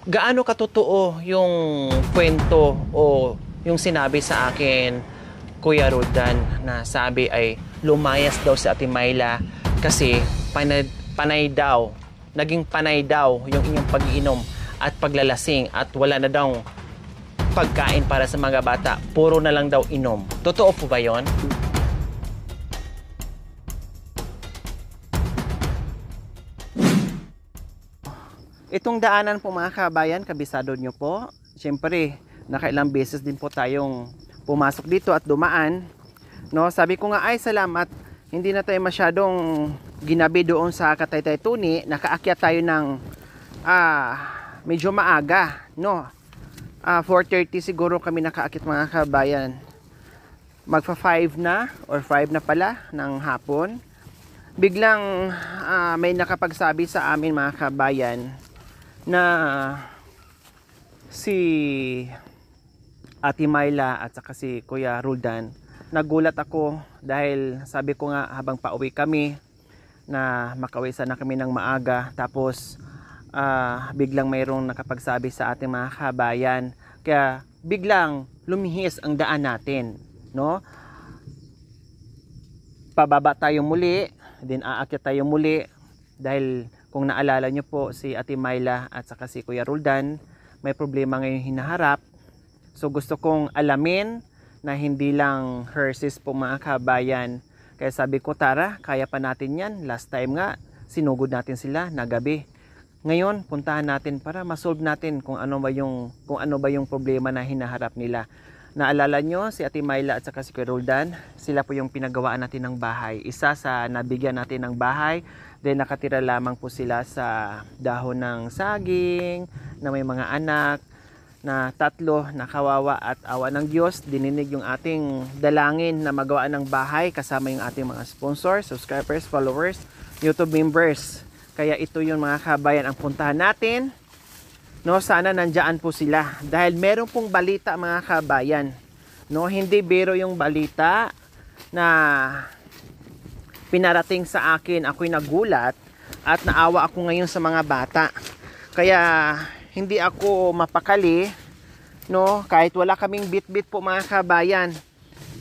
Gaano katotoo yung kwento o yung sinabi sa akin, Kuya Roldan, na sabi ay lumayas daw si Ate Myla kasi panay daw, naging panay daw yung inyong pag-iinom at paglalasing at wala na daw pagkain para sa mga bata, puro na lang daw inom. Totoo po ba yon? Itong daanan po mga kabayan, kabisado nyo po. Siyempre, nakailang beses din po tayong pumasok dito at dumaan. No, sabi ko nga ay salamat, hindi na tayo masyadong ginabi doon sa Kataytay Tuni. Nakaakyat tayo ng medyo maaga, no. 4:30 siguro kami nakaakyat mga kabayan. Magfa 5 na or 5 na pala ng hapon. Biglang may nakapagsabi sa amin mga kabayan na si Ate Myla at saka si Kuya Roldan. Nagulat ako dahil sabi ko nga habang pauwi kami na makauwi sana kami ng maaga, tapos biglang mayroong nakapagsabi sa ating mga kabayan, kaya biglang lumihis ang daan natin, no? Pababa tayo muli, then aakyat tayo muli dahil kung naalala nyo po, si Ate Myla at saka si Kuya Roldan may problema ngayon hinaharap. So gusto kong alamin na hindi lang Hershey's po mga kabayan. Kaya sabi ko, tara, kaya pa natin yan. Last time nga, sinugod natin sila na gabi. Ngayon, puntahan natin para masolve natin kung ano ba yung problema na hinaharap nila. Naalala nyo, si Ate Myla at saka si Kuya Roldan, sila po yung pinagawaan natin ng bahay. Isa sa nabigyan natin ng bahay, then nakatira lamang po sila sa dahon ng saging, na may mga anak, na tatlo, nakawawa at awa ng Diyos. Dininig yung ating dalangin na magawa ng bahay kasama yung ating mga sponsors, subscribers, followers, YouTube members. Kaya ito yung mga kabayan ang puntahan natin. No, sana nandiyan po sila dahil meron pong balita mga kabayan. No, hindi biro yung balita na pinarating sa akin. Ako'y nagulat at naawa ako ngayon sa mga bata. Kaya hindi ako mapakali, no, kahit wala kaming bit-bit po mga kabayan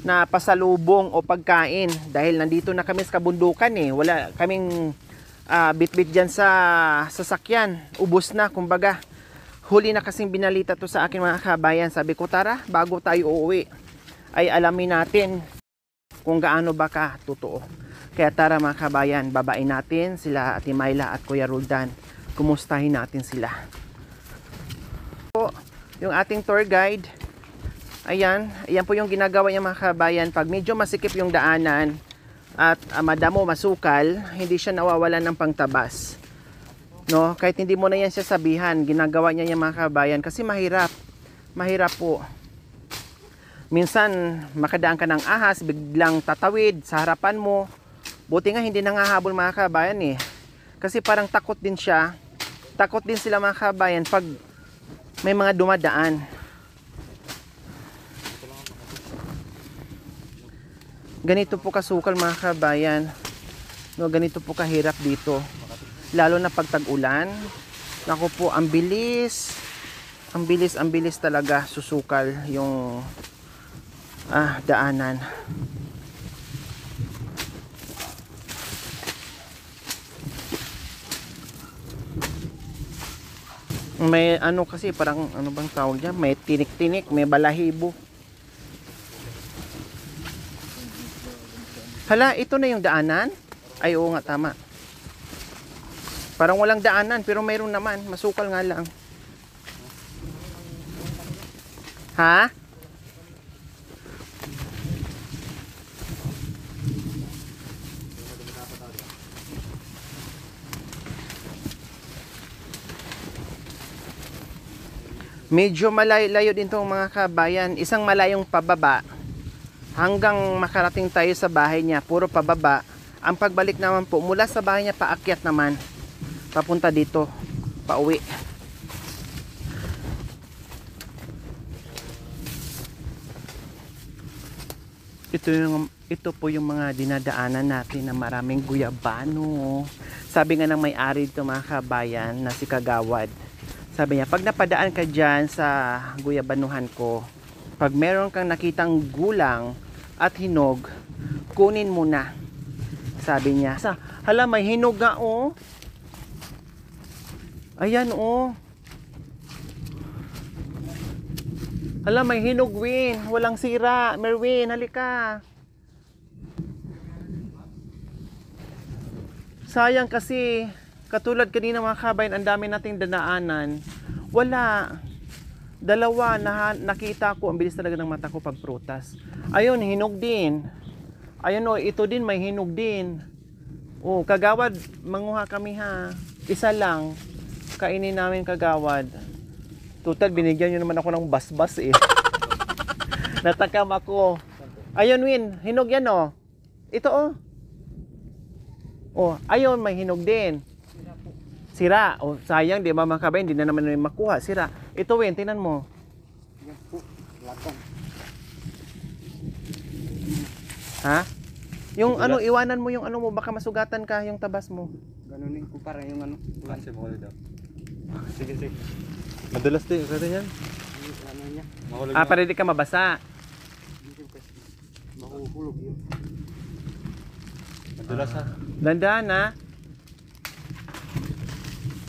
na pasalubong o pagkain dahil nandito na kami sa kabundukan eh. Wala kaming bit-bit dyan sa sasakyan. Ubos na kumbaga. Huli na kasing binalita to sa akin mga kabayan. Sabi ko, tara, bago tayo uuwi ay alamin natin kung gaano ba ka totoo. Kaya tara mga kabayan, babain natin sila Ate Myla at Kuya Roldan. Kumustahin natin sila. Yung ating tour guide, ayan po yung ginagawa niya mga kabayan. Pag medyo masikip yung daanan at madamo, masukal, hindi siya nawawalan ng pangtabas. No, kahit hindi mo na yan siya sabihan, ginagawa niya yung mga kabayan kasi mahirap po. Minsan makadaan ka ng ahas, biglang tatawid sa harapan mo. Buti nga hindi nangahabol mga kabayan eh, kasi parang takot din siya, takot din sila mga kabayan pag may mga dumadaan. Ganito po kasukal mga kabayan, no, ganito po kahirap dito. Lalo na pag tag-ulan. Naku po, ang bilis talaga susukal yung daanan. May ano kasi, parang ano bang tawag dyan? May tinik-tinik, may balahibo. Hala, ito na yung daanan? Ay, oo nga, tama. Parang walang daanan, pero mayroon naman. Masukal nga lang. Ha? Medyo malayo din tong mga kabayan. Isang malayong pababa hanggang makarating tayo sa bahay niya. Puro pababa. Ang pagbalik naman po, mula sa bahay niya paakyat naman. Papunta dito, pauwi. Ito po yung mga dinadaanan natin na maraming guyabano. Sabi nga ng may-ari dito mga kabayan na si Kagawad. Sabi niya, pag napadaan ka dyan sa guyabanuhan ko, pag meron kang nakitang gulang at hinog, kunin mo na. Sabi niya, hala, may hinog nga oh. Ayan oh. Hala, may hinog, Win. Walang sira. Merwin, halika. Sayang kasi, katulad kanina mga kabayan, ang dami nating danaanan. Wala. Dalawa, nakita ko, ang bilis talaga ng mata ko pag prutas. Ayun, hinog din. Ayun o, ito din, may hinog din. Oh, kagawad, manguha kami ha. Isa lang, kainin namin kagawad. Total, binigyan nyo naman ako ng basbas eh. Natakam ako. Ayun, Win, hinog yan oh. Ito oh. Oh, ayun, may hinog din. Sira. Oh, sayang, di ba mga kabayan, hindi na naman makuha. Sira. Ito, Win, tingnan mo. Ha? Yung ano, iwanan mo yung ano mo, baka masugatan ka yung tabas mo. Ganunin ko para yung ano. Kasi mo daw. Sige, sige. Madulas din kasi yan. Ano niya? Para di ka mabasa. Mahuhulog yun. Madulas ha. Dandahan na.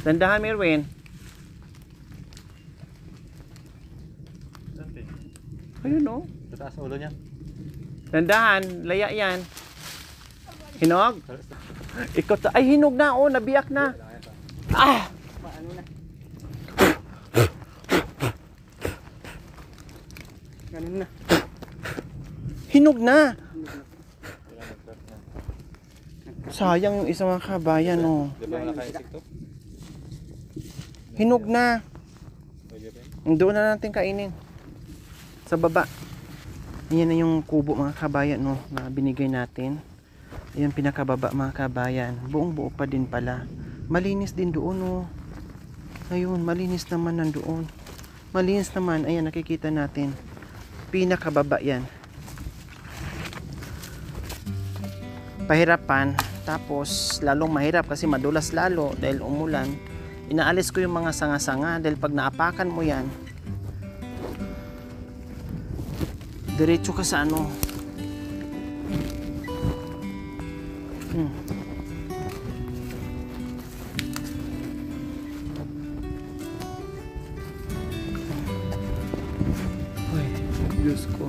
Dandahan, Merwin. Ayun no. Tataas ang ulo niya. Dandahan, laya yan. Hinog? Ikot. Ay, hinog na oh, nabiyak na. Ah! Paano na? Ganun na. Hinog na. Sayang yung isang mga kabayan oh. Di ba nakaisik to? Hinog na. Pwede ba? Doon na natin kainin. Sa baba. Ayan na yung kubo mga kabayan no, na binigay natin. Ayan pinakababa mga kabayan. Buong buo pa din pala. Malinis din doon oh. Ayun, malinis naman nandoon. Malinis naman. Ayan, nakikita natin. Pinakababa yan. Pahirapan. Tapos, lalong mahirap kasi madulas lalo dahil umulan. Inaalis ko yung mga sanga-sanga dahil pag naapakan mo yan, diretso ka sa ano. Uy, Diyos ko.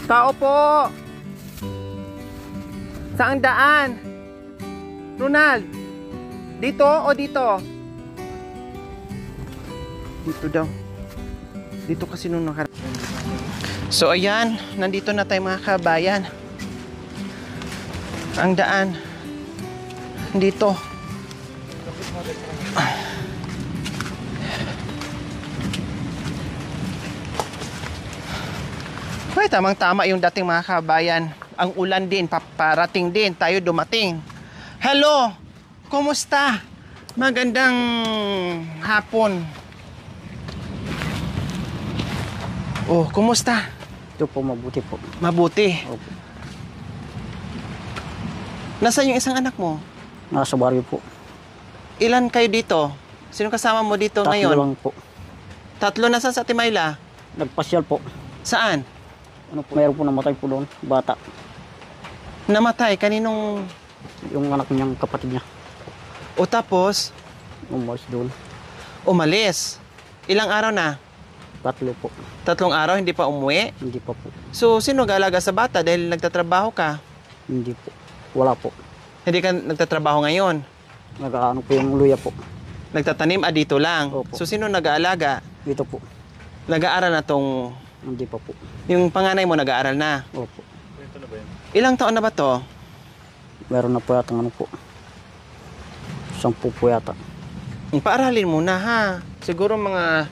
Tao po! Saang daan? Ronald? Dito o dito? Dito daw. Dito kasi nung nakaraan. So ayan, nandito na tayo mga kabayan. Ang daan. Dito. Ay, tamang-tama yung dating mga kabayan. Ang ulan din, paparating din, tayo dumating. Hello! Kumusta? Magandang hapon. Oh, kumusta? Ito po, mabuti po. Mabuti. Opo. Nasaan yung isang anak mo? Nasa baryo po. Ilan kayo dito? Sino kasama mo dito Tatlo ngayon? lang po. Tatlo na sa Timayla? Nagpasyal po. Saan? Ano po? Mayroon po namatay po doon. Bata. Namatay? Kaninong... Yung anak niyang kapatid niya. O tapos, Umalis doon. umalis. Ilang araw na? Tatlo po. 3 araw, hindi pa umuwi? Hindi pa po. So, sino galaga sa bata dahil nagtatrabaho ka? Hindi po. Wala po. Hindi ka nagtatrabaho ngayon? Nag-ano po yung luya po. Nagtatanim dito lang? Opo. So, sino nag-aalaga? Dito po. Nag-aaral na tong... Hindi pa po. Yung panganay mo nag-aaral na? Opo. Ito na ba yun? Ilang taon na ba to? Meron na po yata ano po. 10 po yata. Paaralin mo na ha. Siguro mga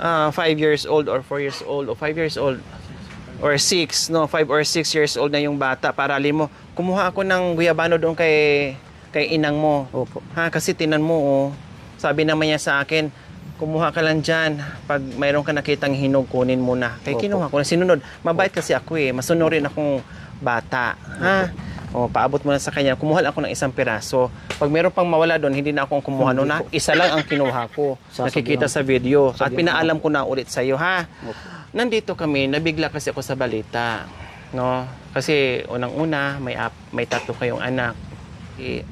5 years old or 4 years old o 5 years old or 6, no, 5 or 6 years old na yung bata. Paaralin mo. Kumuha ako ng guyabano doon kay kay inang mo. Opo. Ha, kasi tinan mo, oh, sabi naman niya sa akin, kumuha ka lang dyan. Pag mayroon ka nakitang hinog, kunin mo na. Kaya Opo. kinuha ko na. Sinunod. Mabait kasi ako eh. Masunurin akong bata. Ha? O, paabot mo na sa kanya. Kumuha lang ako ng isang piraso. Pag mayroon pang mawala doon, hindi na akong kumuha Hindi noon. po. Isa lang ang kinuha ko. Sasabihan. Nakikita sa video. At Sabihan pinaalam ko na ulit sa iyo, ha? Opo. Nandito kami, nabigla kasi ako sa balita. No? Kasi unang-una, may tatlo kayong anak.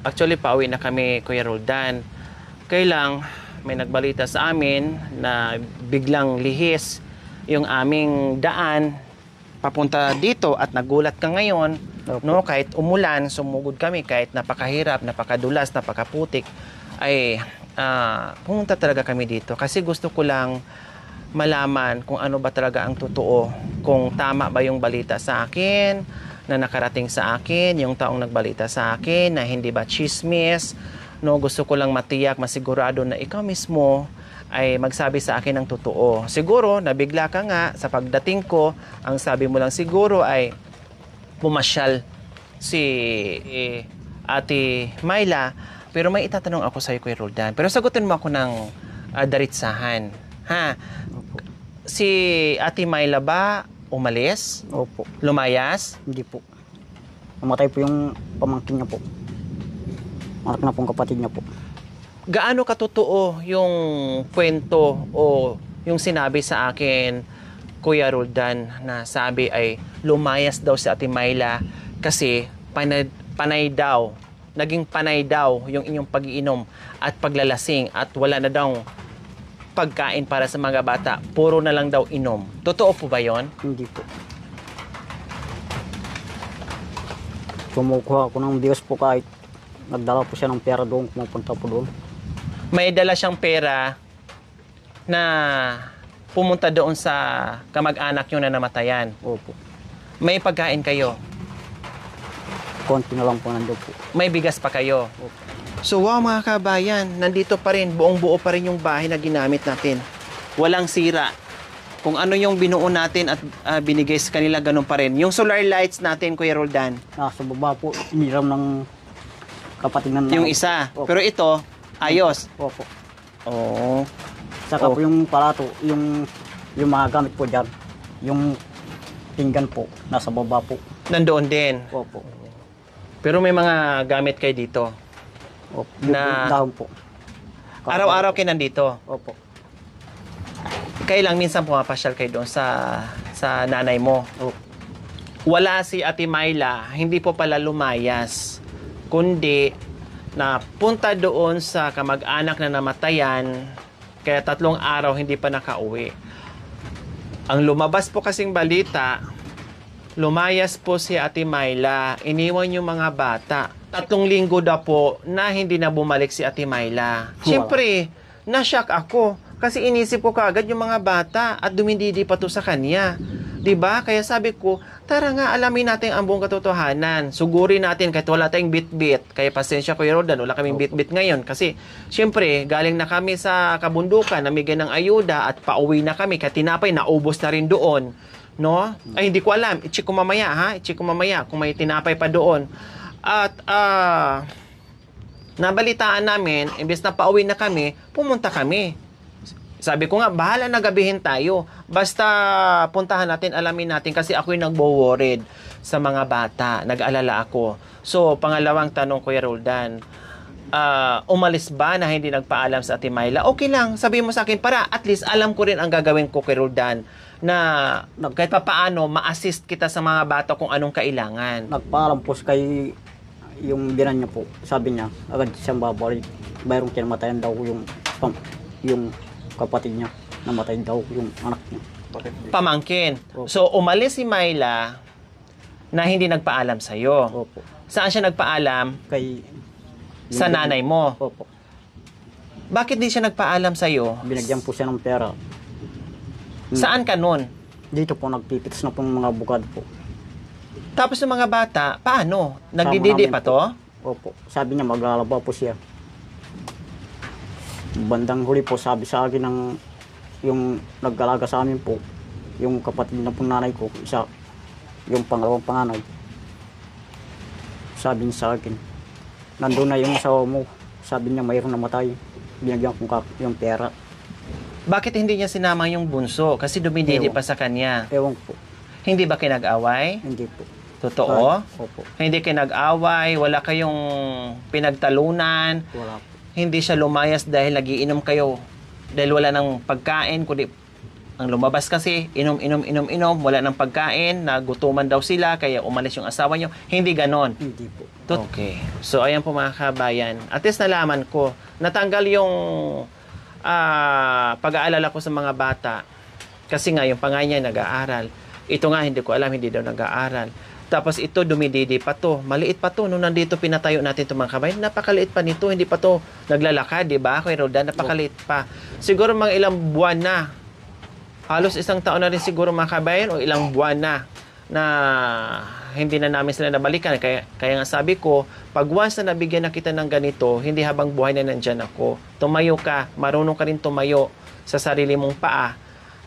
Actually, pauwi na kami, Kuya Roldan. Kailang, may nagbalita sa amin na biglang lihis yung aming daan papunta dito at nagulat ka ngayon. Opo. No? Kahit umulan, sumugod kami, kahit napakahirap, napakadulas, napakaputik, ay pumunta talaga kami dito. Kasi gusto ko lang malaman kung ano ba talaga ang totoo, kung tama ba yung balita sa akin na nakarating sa akin, yung taong nagbalita sa akin na hindi ba chismis. No, gusto ko lang matiyak, masigurado na ikaw mismo ay magsabi sa akin ng totoo. Siguro nabigla ka nga sa pagdating ko, ang sabi mo lang siguro ay pumasyal si Ate Myla, pero may itatanong ako sa iyo, Kuya Roldan. Pero sagutin mo ako ng daritsahan. Ha? Opo. Si Ate Myla ba umalis? Opo. Lumayas? Hindi po. Namatay po yung pamangkin niya po. Anak na pong kapatid niya po. Gaano katotoo yung kwento o yung sinabi sa akin, Kuya Roldan, na sabi ay lumayas daw si Ate Myla kasi panay daw, naging panay daw yung inyong pag-iinom at paglalasing at wala na daw pagkain para sa mga bata, puro na lang daw inom. Totoo po ba yon? Hindi po. Kumukuha ako ng Diyos po kahit nagdala po siya ng pera doon, pumupunta po doon. May dala siyang pera na pumunta doon sa kamag-anak nyo na namatayan. Opo. May pagkain kayo. Konti na lang po nandoon po. May bigas pa kayo. Opo. So wow mga kabayan, nandito pa rin, buong buo pa rin yung bahay na ginamit natin. Walang sira. Kung ano yung binuo natin at binigay sa kanila, ganun pa rin. Yung solar lights natin, Kuya Roldan, Nasa baba po, iniram ng kapatid ng yung isa. Opo. Pero ito, ayos. Opo. Oo. Saka Oh. po yung palato, yung mga gamit po dyan, yung pinggan po, nasa baba po. Nandoon din. Opo. Pero may mga gamit kayo dito. Opo. Na- Dahon po. Araw-araw kayo nandito. Opo. Kailang minsan pumapasyal kayo doon sa nanay mo. Opo. Wala si Ate Myla, hindi po pala lumayas, kundi na punta doon sa kamag-anak na namatayan, kaya 3 araw hindi pa nakauwi. Ang lumabas po kasing balita, lumayas po si Ate Myla, iniwan yung mga bata. 3 linggo daw po na hindi na bumalik si Ate Myla. Siyempre, na-shock ako kasi inisip ko kaagad yung mga bata at dumididi pa to sa kanya. 'Di ba? Kaya sabi ko, tara nga alamin natin ang buong katotohanan. Sugurin natin kahit wala tayong bit-bit. Kaya pasensya, Kuya Roldan, wala kaming bit-bit ngayon kasi siyempre, galing na kami sa kabundukan, namigay ng ayuda at pauwi na kami. Kaya tinapay, naubos na rin doon. No? Ay, hindi ko alam. I-check ko mamaya, ha? I-check ko mamaya kung may tinapay pa doon. At, nabalitaan namin, imbes na pauwi na kami, pumunta kami. Sabi ko nga, bahala na gabihin tayo. Basta puntahan natin, alamin natin kasi ako'y nagbo-worried sa mga bata. Nag-alala ako. So, pangalawang tanong, Kuya Roldan, umalis ba na hindi nagpaalam sa Ate Myla? Okay lang, sabihin mo sa akin para at least alam ko rin ang gagawin ko, Kuya Roldan, na kahit pa paano ma-assist kita sa mga bata kung anong kailangan. Nagpaalam po kay yung binan niya po. Sabi niya, agad siyang babalik. Bayron kinamatayan daw yung kapatid niya. Namatay daw yung anak niya. Pamangkin. Opo. So, umalis si Myla na hindi nagpaalam sa'yo. Opo. Saan siya nagpaalam? Kay... Sa nanay mo. Opo. Bakit di siya nagpaalam sa'yo? Binagyan po siya ng pera. Saan ka nun? Dito po, nagpipitas na pong mga bukad po. Tapos yung mga bata, paano? Nagdididi Sama pa namin to? Opo. Sabi niya, maglalaba po siya. Bandang huli po, sabi sa akin ng yung nag-alaga sa amin po, yung kapatid na pong nanay ko, isa, yung pangalawang panganay. Sabi niya sa akin, nandun na yung asawa mo. Sabi niya mayroong namatay. Binigyan ko yung pera. Bakit hindi niya sinama yung bunso? Kasi dumididi Ewan. pa sa kanya. Ewan po. Hindi ba kinag-away? Hindi po. Totoo? Opo. Hindi kinag-away, wala kayong pinagtalunan, Wala po. hindi siya lumayas dahil nagiinom kayo. Dahil wala ng pagkain, kundi ang lumabas kasi, inom, wala ng pagkain, nagutuman daw sila, kaya umalis yung asawa nyo. Hindi ganon. Hindi po. Okay. So, ayan po mga kabayan. At least nalaman ko, natanggal yung pag-aalala ko sa mga bata. Kasi nga, yung pangay niya nag-aaral. Ito nga, hindi ko alam, hindi daw nag-aaral. Tapos ito, dumididi pa to. Maliit pa to. Nung nandito pinatayo natin itong mga kabayan, napakaliit pa nito. Hindi pa to naglalakad, di ba? Kuya Roldan, napakaliit pa. Siguro mga ilang buwan na. Halos isang taon na rin siguro mga kabayan o ilang buwan na hindi na namin sila nabalikan. Kaya nga sabi ko, pag once na nabigyan na kita ng ganito, hindi habang buhay na nandyan ako. Tumayo ka, marunong ka rin tumayo sa sarili mong paa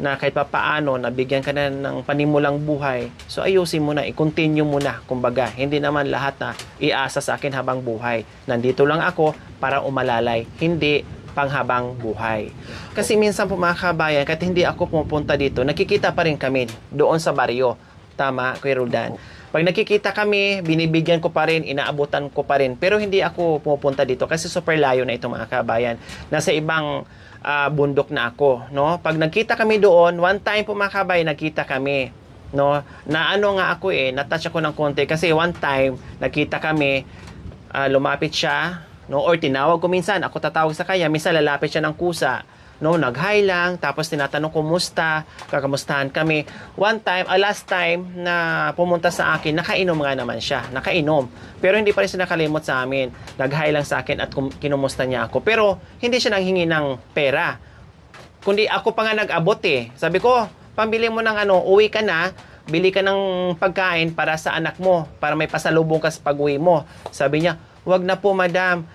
na kahit pa paano, nabigyan ka na ng panimulang buhay. So ayusin mo na, i-continue mo na. Kumbaga, hindi naman lahat na iasa sa akin habang buhay. Nandito lang ako para umalalay. Hindi panghabang buhay. Kasi minsan po mga kabayan, kahit hindi ako pumupunta dito, nakikita pa rin kami doon sa baryo. Tama, Kuya Roldan? Pag nakikita kami, binibigyan ko pa rin, inaabutan ko pa rin. Pero hindi ako pumupunta dito kasi super layo na itong mga kabayan. Nasa ibang bundok na ako, no? Pag nagkita kami doon, one time po mga kabayan, nagkita kami, no? Na ano nga ako natouch ako ng konti kasi one time, nagkita kami, lumapit siya, no? Or tinawag ko minsan, ako tatawag sa kanya, minsan lalapit siya ng kusa, no? Nag-hi lang, tapos tinatanong kumusta, kakamustahan kami. One time, last time na pumunta sa akin, nakainom nga naman siya, nakainom. Pero hindi pa rin siya nakalimot sa amin. Nag-hi lang sa akin at kinumusta niya ako. Pero hindi siya nanghingi ng pera. Kundi ako pa nga nag-abot Sabi ko, pambili mo ng uwi ka na, bili ka ng pagkain para sa anak mo, para may pasalubong ka sa pag-uwi mo. Sabi niya, wag na po madam.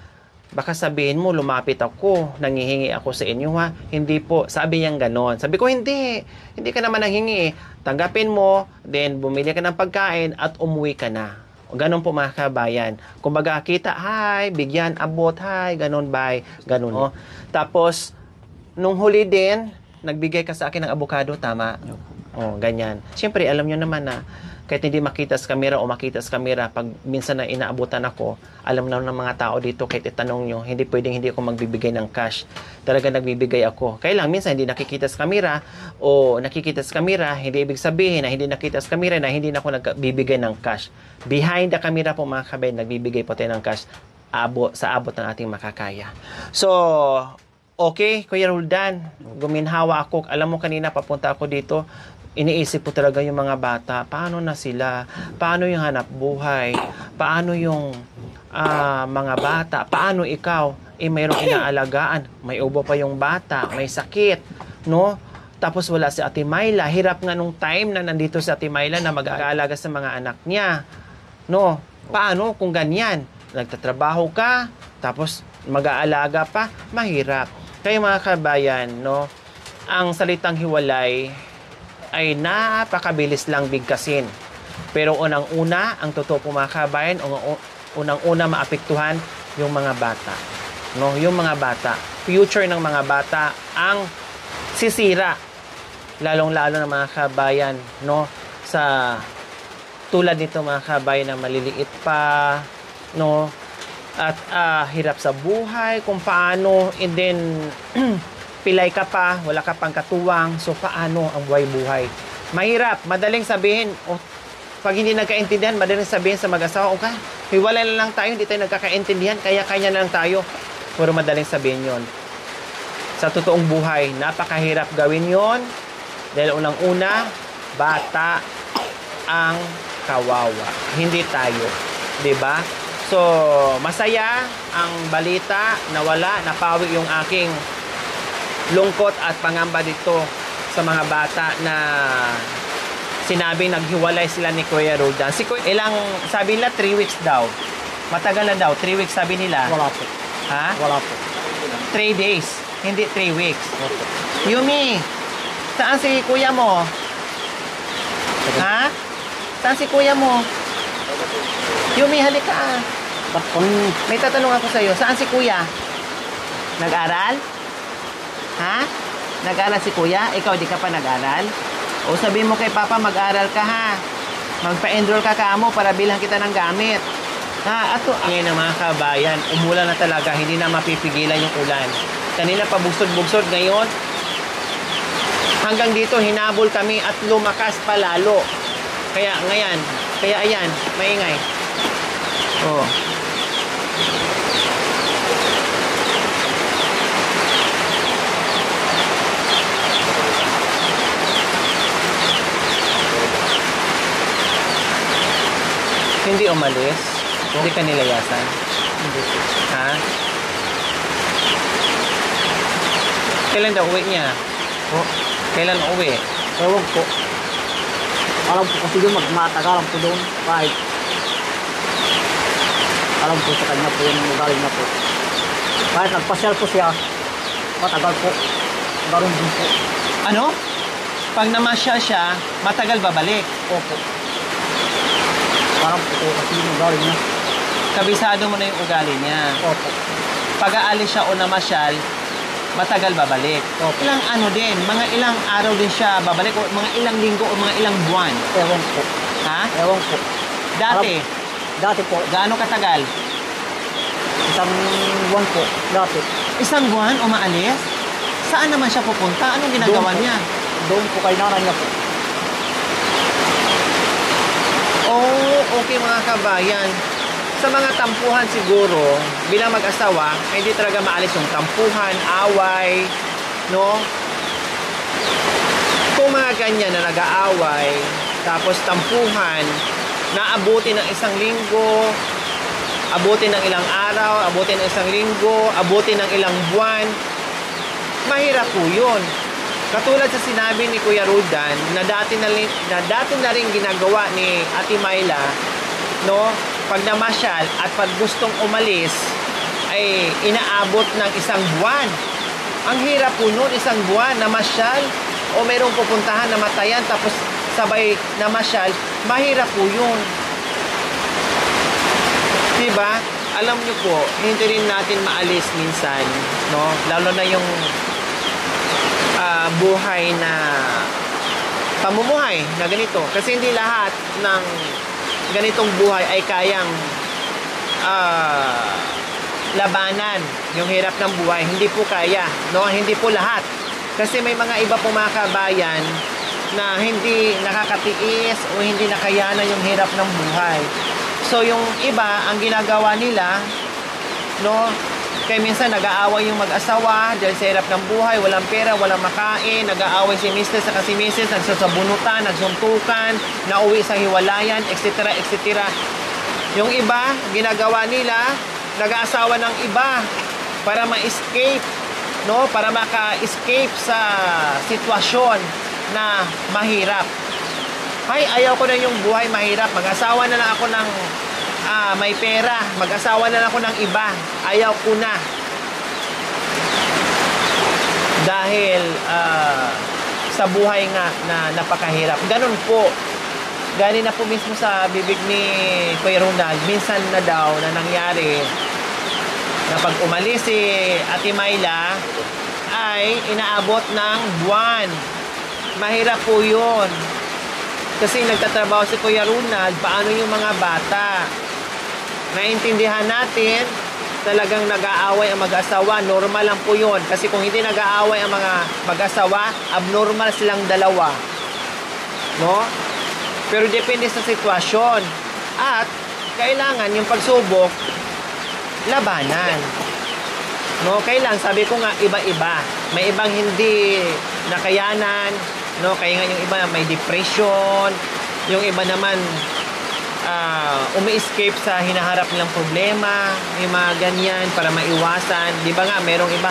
Baka sabihin mo, lumapit ako, nangihingi ako sa inyo ha. Hindi po, sabi niyang ganon. Sabi ko, hindi ka naman nanghingi. Tanggapin mo, then bumili ka ng pagkain at umuwi ka na. Ganon po mga kabayan. Kumbaga, kita, hi, bigyan, abot, hi, ganon, bye, ganon. Tapos, nung huli din, nagbigay ka sa akin ng avocado, tama? Ganyan. Siyempre, alam nyo naman na, kahit hindi makita sa kamera o makita sa kamera, pag minsan na inaabutan ako, alam na ng mga tao dito, kahit itanong nyo, hindi ako magbibigay ng cash. Talaga nagbibigay ako. Kaya lang, minsan hindi nakikita sa kamera o nakikita sa kamera, hindi ibig sabihin na hindi nakita sa kamera na hindi na ako nagbibigay ng cash. Behind the camera po mga kabayan, nagbibigay po tayo ng cash sa abot ng ating makakaya. So, okay, Kuya Roldan, guminhawa ako. Alam mo kanina, papunta ako dito, iniisip po talaga yung mga bata, paano na sila, paano yung hanap buhay, paano yung mga bata, paano ikaw, mayroong inaalagaan, may ubo pa yung bata, may sakit, no? Tapos wala si Ate Myla, hirap nga nung time na nandito si Ate Myla na mag-aalaga sa mga anak niya, no? Paano kung ganyan? Nagtatrabaho ka, tapos mag-aalaga pa, mahirap. Kaya mga kabayan, no? Ang salitang hiwalay ay napakabilis lang bigkasin. Pero unang-una, ang totoo po mga kabayan, unang-una maapektuhan yung mga bata. No, yung mga bata. Future ng mga bata ang sisira. Lalong-lalo ng mga kabayan, no, sa tulad nito mga kabayan na maliliit pa, no, at hirap sa buhay, kung paano, and then pilay ka pa, wala ka pang katuwang, so paano ang buhay-buhay? Mahirap, madaling sabihin, pag hindi nagkaintindihan, madaling sabihin sa mag-asawa, okay, hiwalay na lang tayo, hindi tayo nagkakaintindihan, kaya na lang tayo. Pero madaling sabihin yon. Sa totoong buhay, napakahirap gawin yon dahil unang-una, bata ang kawawa, hindi tayo. 'Di ba? So, masaya ang balita na wala, napawi yung aking lungkot at pangamba dito sa mga bata na sinabing naghiwalay sila ni Kuya Roldan. Sabi nila 3 weeks daw. Matagal na daw, 3 weeks sabi nila. Wala po. Ha? Wala po. 3 days, hindi 3 weeks. Yumi, saan si kuya mo? Ha? Saan si kuya mo? Yumi, halika. Kung May tatanong ako sa'yo. Saan si kuya? Nag-aral? Ha? Nag-aral si kuya? Ikaw di ka pa nag-aral? O sabihin mo kay papa mag-aral ka ha. Magpa-enroll ka kamo para bilhan kita ng gamit. Ha? Ato, ngayon na mga kabayan, umulan na talaga. Hindi na mapipigilan yung ulan. Kanina pa bugsod-bugsod, ngayon hanggang dito hinabol kami at lumakas pa lalo. Kaya ngayon, kaya ayan, maingay. Oh. Hindi umalis? Hindi ka nilayasan? hindi po. Ha? Kailan daw uwi niya? Po, Kailan uwi? ewan po. Alam po kasi yung magmatagalan po doon. Kahit alam po sa kanya po yung magaling na po. Kahit nagpasyal po siya, matagal po. Garon din po. Ano? Pag namasya siya, matagal babalik. Opo. Parang po kasi yung magaling niya. Kabisado mo na yung ugali niya. Opo. Pag aalis siya o namasyal, matagal babalik. Opo. Ilang ano din, mga ilang araw din siya babalik o mga ilang linggo o mga ilang buwan. Ewan po. Ha? Ewan po. Dati, Dati po, gaano katagal? isang buwan po. Dati. Isang buwan o maalis? Saan naman siya pupunta? Anong ginagawa Doon po. niya? Doon po kay nanay niya po. Oh, okay mga kabayan. Sa mga tampuhan siguro, bilang mag-asawa, hindi talaga maalis yung tampuhan, away, no? Kung mga ganyan na nag-aaway, tapos tampuhan, naabuti ng isang linggo, abuti ng ilang araw, abuti ng isang linggo, abuti ng ilang buwan, mahirap po yun. Katulad sa sinabi ni Kuya Roldan na dati na rin ginagawa ni Ate Myla, no? Pag namasyal at pag gustong umalis ay inaabot ng isang buwan. Ang hirap po nun, isang buwan namasyal o merong pupuntahan na matayan tapos sabay namasyal, mahirap po yun. Diba? Alam nyo po, hindi rin natin maalis minsan, no? Lalo na yung buhay na pamumuhay na ganito. Kasi hindi lahat ng ganitong buhay ay kayang labanan yung hirap ng buhay. Hindi po kaya, no? Hindi po lahat. Kasi may mga iba po mga kabayan na hindi nakakatiis o hindi nakayanan yung hirap ng buhay. So yung iba, ang ginagawa nila, no? Kaya minsan nag-aaway yung mag-asawa dahil sa hirap ng buhay, walang pera, walang makain, nag-aaway si mister sa si misis, nagsasabunutan, nagsuntukan, nauwi sa hiwalayan, etc. etc. Yung iba, ginagawa nila, nag-aasawa ng iba para ma-escape, no? Para maka-escape sa sitwasyon na mahirap. Ay, ayaw ko na yung buhay mahirap. Mag-asawa na lang ako ng may pera. Mag-asawa na lang ako ng iba. Ayaw ko na. Dahil sa buhay nga na napakahirap. Ganun po. Galing na po mismo sa bibig ni Kuya Ronald. Minsan na daw na nangyari na pag umalis si Ate Myla ay inaabot ng buwan. Mahirap po yun. Kasi nagtatrabaho si Kuya Ronald, paano yung mga bata? Naintindihan natin, talagang nag-aaway ang mag-asawa, normal lang po yun. Kasi kung hindi nag-aaway ang mga mag-asawa, abnormal silang dalawa. No? Pero depende sa sitwasyon. At kailangan yung pagsubok, labanan. No? Kailan, sabi ko nga, iba-iba. May ibang hindi nakayanan, no? Kaya nga yung iba may depression, yung iba naman umi-escape sa hinaharap nilang problema, yung mga ganyan para maiwasan. Di ba nga, merong iba,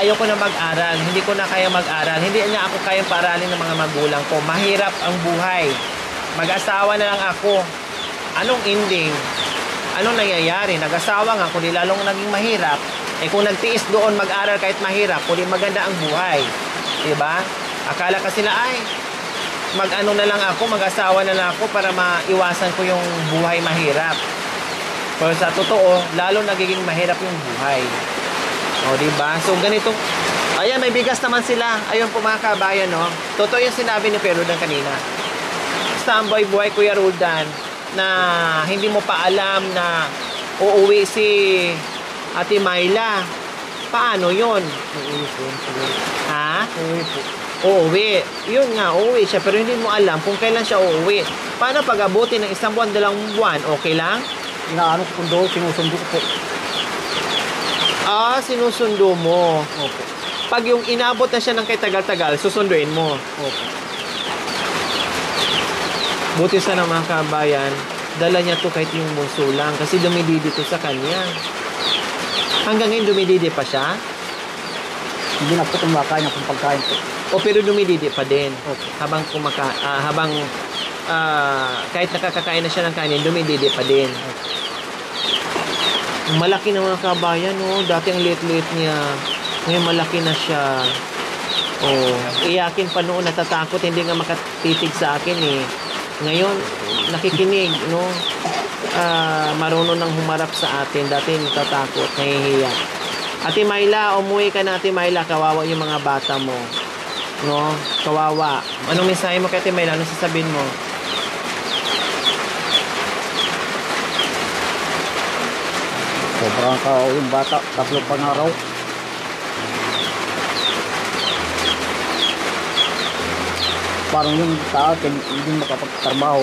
ayoko na mag-aral, hindi ko na kaya mag-aral, hindi na ako kayang paaralin ng mga magulang ko. Mahirap ang buhay. Mag-asawa na lang ako. Anong ending? Anong nangyayari? Nag-asawa nga, kundi lalong naging mahirap. Eh kung nagtiis doon mag-aral kahit mahirap, kundi maganda ang buhay. Diba? Akala kasi na ay mag-ano na lang ako, mag-asawa na lang ako para maiwasan ko yung buhay mahirap. Pero sa totoo, lalo nagiging mahirap yung buhay. O, diba? So, ganito. Ayan, may bigas naman sila. Ayun po mga kabayan, no? Totoo yung sinabi ni Kuya Roldan kanina. Stamboy buhay, Kuya Roldan, na hindi mo pa alam na uuwi si Ate Myla. Paano yun? Uuwi po yun siguro. Ha? Uuwi po. Uuwi. Yun nga, uuwi siya. Pero hindi mo alam kung kailan siya uuwi. Paano pag-abuti ng 1 buwan, 2 buwan? Okay lang? Inaano ko doon, sinusundo ko po. Ah, sinusundo mo. Opo. Pag yung inabot na siya ng kay tagal-tagal, susunduin mo. Opo. Buti sana mga kabayan, dala niya to kahit yung bunso lang kasi dumididi to sa kanya. Hanggang ngayon dumididi pa siya? Hindi na po kumakain ng pagkain po. O pero dumididi pa din. Opo. Habang kahit nakakakain na siya ng kanin, dumididi pa din. Malaki na mga kabayan, no? Dati ang liit-liit niya. Ngayon malaki na siya. Oh, iyakin pa noon, natatakot, hindi nga makatitig sa akin eh. Ngayon, nakikinig, no? Marunong nang humarap sa atin. Dati natatakot, nahihiya. Ate Myla, umuwi ka na, Ate Myla. Kawawa yung mga bata mo. No? Kawawa. Anong mensahe mo kay Ate Myla? Anong sasabihin mo? Sobrang kao yung bata, 3 araw. Parang yung sa akin, hindi makapagtrabaho.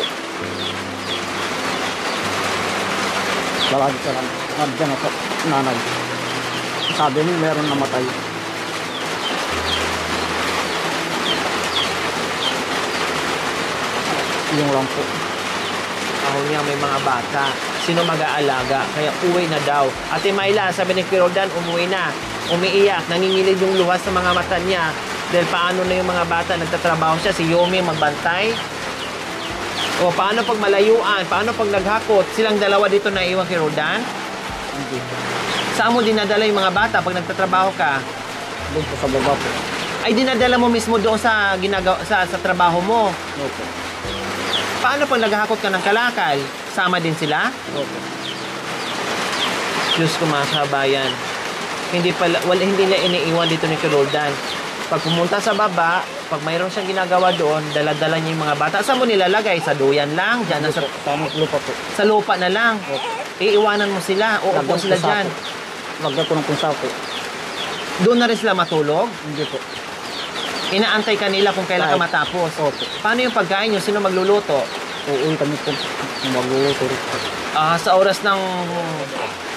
Palagi ka lang, nandiyan ako, nanay. Sabi mo, meron namatay. Yung lang po. Ako niya, may mga bata. Sino mag-aalaga? Kaya uwi na daw. Ate Myla, sabi ni Kuya Roldan, umuwi na. Umiiyak, nangingilid yung luha sa mga mata niya. Dahil paano na yung mga bata, nagtatrabaho siya, si Yomi magbantay. O paano pag malayuan? Paano pag naghakot? Silang dalawa dito na iwan kay Roldan? Hindi. Saan mo dinadala yung mga bata pag nagtatrabaho ka? Doon po sa baba po. Ay dinadala mo mismo doon sa sa trabaho mo. Opo. Paano pag naghakot ka ng kalakal? Sama din sila? Opo. Diyos ko mga kabayan. Hindi nila iniiwan dito ni Kuya Roldan. Pag pumunta sa baba, pag mayroon siyang ginagawa doon, dala-dala niya yung mga bata. Saan mo nilalagay? Sa duyan lang? Diyan na sa, Tamang lupa po. sa lupa na lang? Opo. Iiwanan mo sila? O upo Lagyan sila ko sa dyan? ako. Lagyan ko ng punsapo. Doon na rin sila matulog? Hindi po. Inaantay ka nila kung kailan ka Kahit- matapos? Opo. Paano yung pagkain nyo? Sino magluluto? Uuwi kami po. Magluluto rin po. Sa oras ng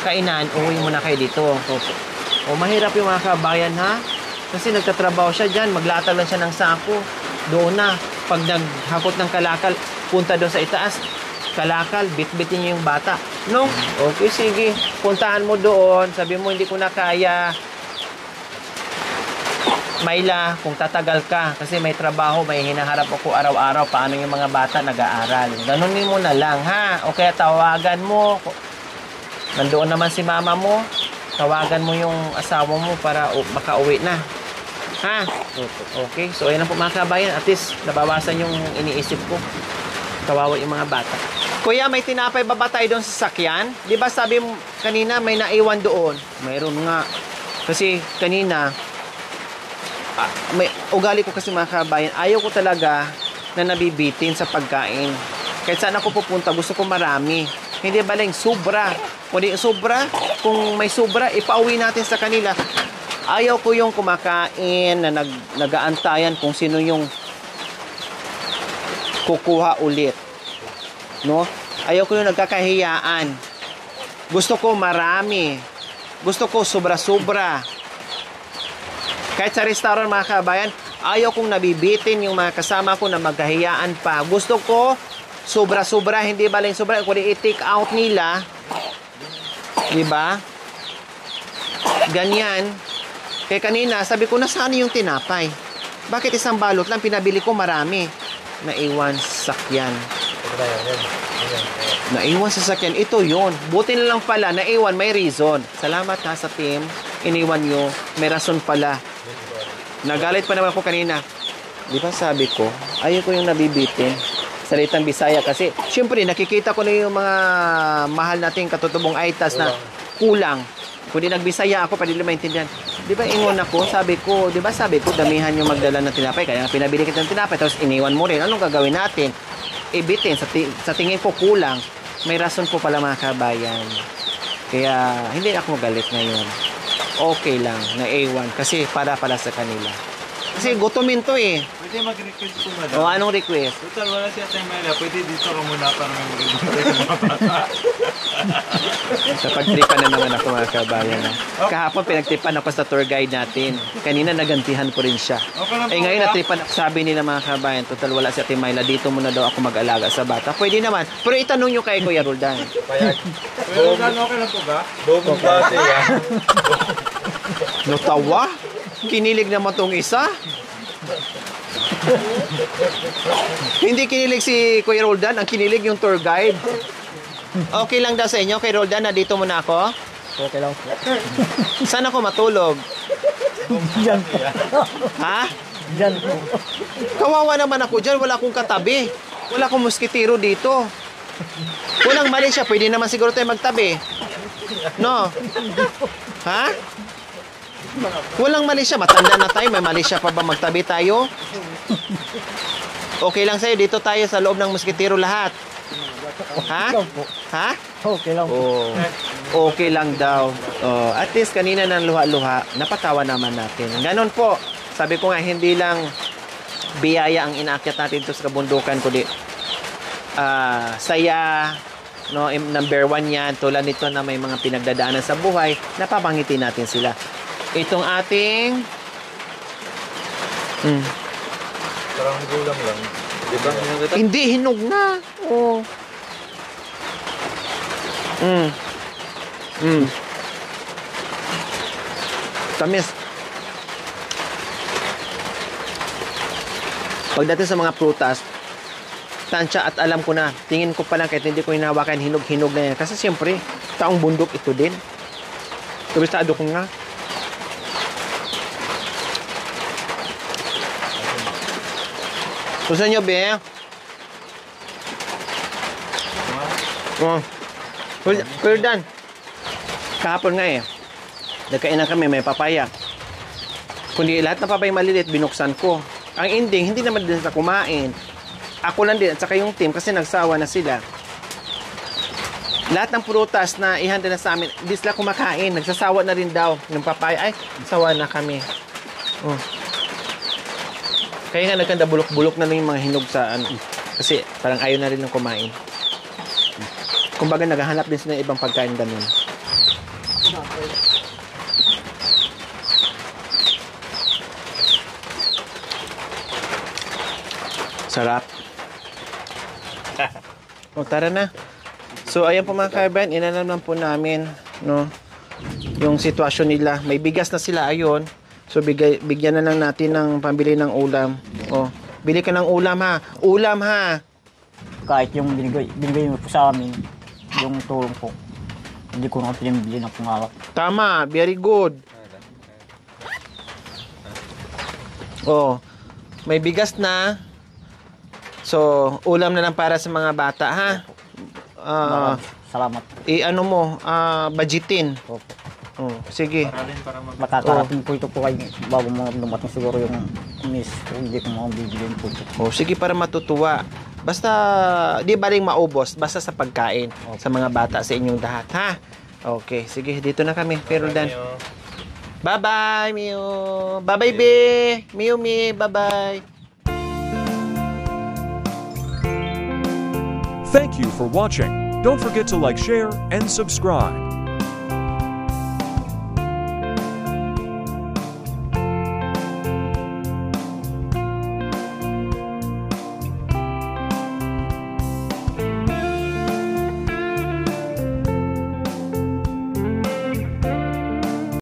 kainan, uwi muna kayo dito. Opo. O mahirap yung mga kabayan ha? Kasi nagtatrabaho siya dyan, maglatag lang siya ng sako. Doon na, pag naghakot ng kalakal, punta doon sa itaas. Kalakal, bitbitin niyo yung bata. No? Okay, sige. Puntahan mo doon. Sabi mo, hindi ko na kaya. Myla, kung tatagal ka, kasi may trabaho, may hinaharap ako araw-araw, paano yung mga bata nag-aaral. Ganunin mo na lang, ha? O kaya tawagan mo. Nandoon naman si mama mo. Tawagan mo yung asawa mo para makauwi na. Ha? Okay. So, ayan lang po mga kabayan. At least, nabawasan yung iniisip ko. Kawawa yung mga bata. Kuya, may tinapay ba ba tayo doon sa sakyan? Di ba sabi mo kanina may naiwan doon? Mayroon nga. Kasi kanina, may ugali ko kasi mga kabayan. Ayaw ko talaga na nabibitin sa pagkain. Kahit saan ako pupunta, gusto ko marami. Hindi ba lang sobra? Kung sobra, kung may sobra, ipauwi natin sa kanila. Ayaw ko yung kumakain na nag-aantayan kung sino yung kukuha ulit. No? Ayaw ko yung nagkakahiyaan. Gusto ko marami. Gusto ko sobra-sobra. Kahit sa restaurant mga kabayan, ayaw kong nabibitin yung mga kasama ko na magkahiyaan pa. Gusto ko sobra-sobra, hindi ba lang sobra. Kung i-take out nila, di ba? Ganyan. Kaya kanina, sabi ko, nasaan yung tinapay? Bakit isang balot lang, pinabili ko marami? Naiwan sa sakyan. Naiwan sa sakyan. Ito yun. Buti na lang pala, naiwan, may reason. Salamat ha sa team. Iniwan nyo. May rason pala. Nagalit pa naman ako kanina. Di ba sabi ko, ayaw ko yung nabibitin. salitang Bisaya kasi syempre nakikita ko na yung mga mahal nating katutubong Aitas na kulang. Kung di nagbisaya ako, pwede nila maintindihan. Di ba ingon ako, sabi ko, damihan yung magdala ng tinapay. Kaya nga pinabili kita ng tinapay, tapos iniwan mo rin. Anong gagawin natin? Ibitin, sa tingin ko kulang. May rason po pala mga kabayan. Kaya hindi ako magalit ngayon. Okay lang, naiwan. Kasi para sa kanila. Kasi gutumin to eh. Pwede mag-request po, madam. O anong request? Total, wala siya sa Mela. Pwede dito ka muna para may mag-request sa mga bata. Sa pagtripan na naman ako mga kabayan. Kahapon pinagtripan ako sa tour guide natin. Kanina nagantihan ko rin siya. Okay lang po, Ngayon kuya. natripan ako. Sabi nila mga kabayan, total wala si Ate Myla. Dito muna daw ako mag-alaga sa bata. Pwede naman. Pero itanong nyo kay Kuya Roldan. Payag. Pero gano'n okay lang po ba? Bogong klase yan. Natawa? Kinilig naman tong isa. Hindi kinilig si Kuya Roldan. Ang kinilig yung tour guide. Okay lang daw sa inyo, kay Roldan, na dito muna ako. Okay lang po. Saan ako matulog? Diyan po. Ha? Diyan po. Kawawa naman ako dyan. Wala akong katabi. Wala akong muskitiro dito. Walang mali siya. Pwede naman siguro tayo magtabi. No? Ha? Walang mali siya. Matanda na tayo. May mali siya pa ba magtabi tayo? Okay lang sa'yo. Dito tayo sa loob ng muskitiro lahat. Ha? Ha? Okay lang po. Oh, okay lang daw. Oh, at least kanina ng luha-luha, napatawa naman natin. Ganon po. Sabi ko nga, hindi lang biyaya ang inaakyat natin dito sa kabundukan, kundi saya, no, number 1 yan. Tulad nito na may mga pinagdadaanan sa buhay, napapangitin natin sila. Itong ating Parang gulang lang. Di ba? hindi, hinog na. Oh. Tamis. Pagdating sa mga prutas, tansya at alam ko na, tingin ko pa lang kahit hindi ko hinawakan, hinog-hinog na yan. Kasi siyempre, taong bundok ito din. Kabisado ko nga. Gusto nyo, be? Oh. Kuya Dan, kahapon nga eh, nagkainan kami, may papaya. Kundi lahat ng papaya maliliit, binuksan ko. Ang ending, hindi naman din sa kumain. Ako lang din, at saka yung team, kasi nagsawa na sila. Lahat ng prutas na ihanda na sa amin, hindi sila kumakain. Nagsasawa na rin daw ng papaya. Ay, sawa na kami. Oh. Kaya nga nagkanda bulok-bulok na lang yung mga hinog sa ano. Kasi parang ayaw na rin ng kumain. Kumbaga naghahanap din sila ng ibang pagkain ganun. Sarap. O tara na. So ayan po mga kaibigan, inalam po namin, no, yung sitwasyon nila. May bigas na sila ayon. So bigyan na lang natin ng pambili ng ulam. Oh, bili ka ng ulam ha. Ulam ha. Kahit yung binigay mo po sa amin, yung tulong po, hindi ko na pinibili na pungawak. Tama, very good. Oh, may bigas na. So, ulam na lang para sa mga bata ha. Salamat. I-ano mo, budgetin. Po. Oh, sige. Para Makakarating po ito po kayo bago mo dumating siguro yung miss. Hindi ko mabibigyan po ito. Oh, sige para matutuwa. Basta, di ba rin maubos, basta sa pagkain sa mga bata sa inyong lahat, ha? Okay, sige, dito na kami. Pero Dan. Bye-bye, Mio. Bye-bye, Be. Mio, Mi. Bye-bye. Thank you for watching. Don't forget to like, share, and subscribe.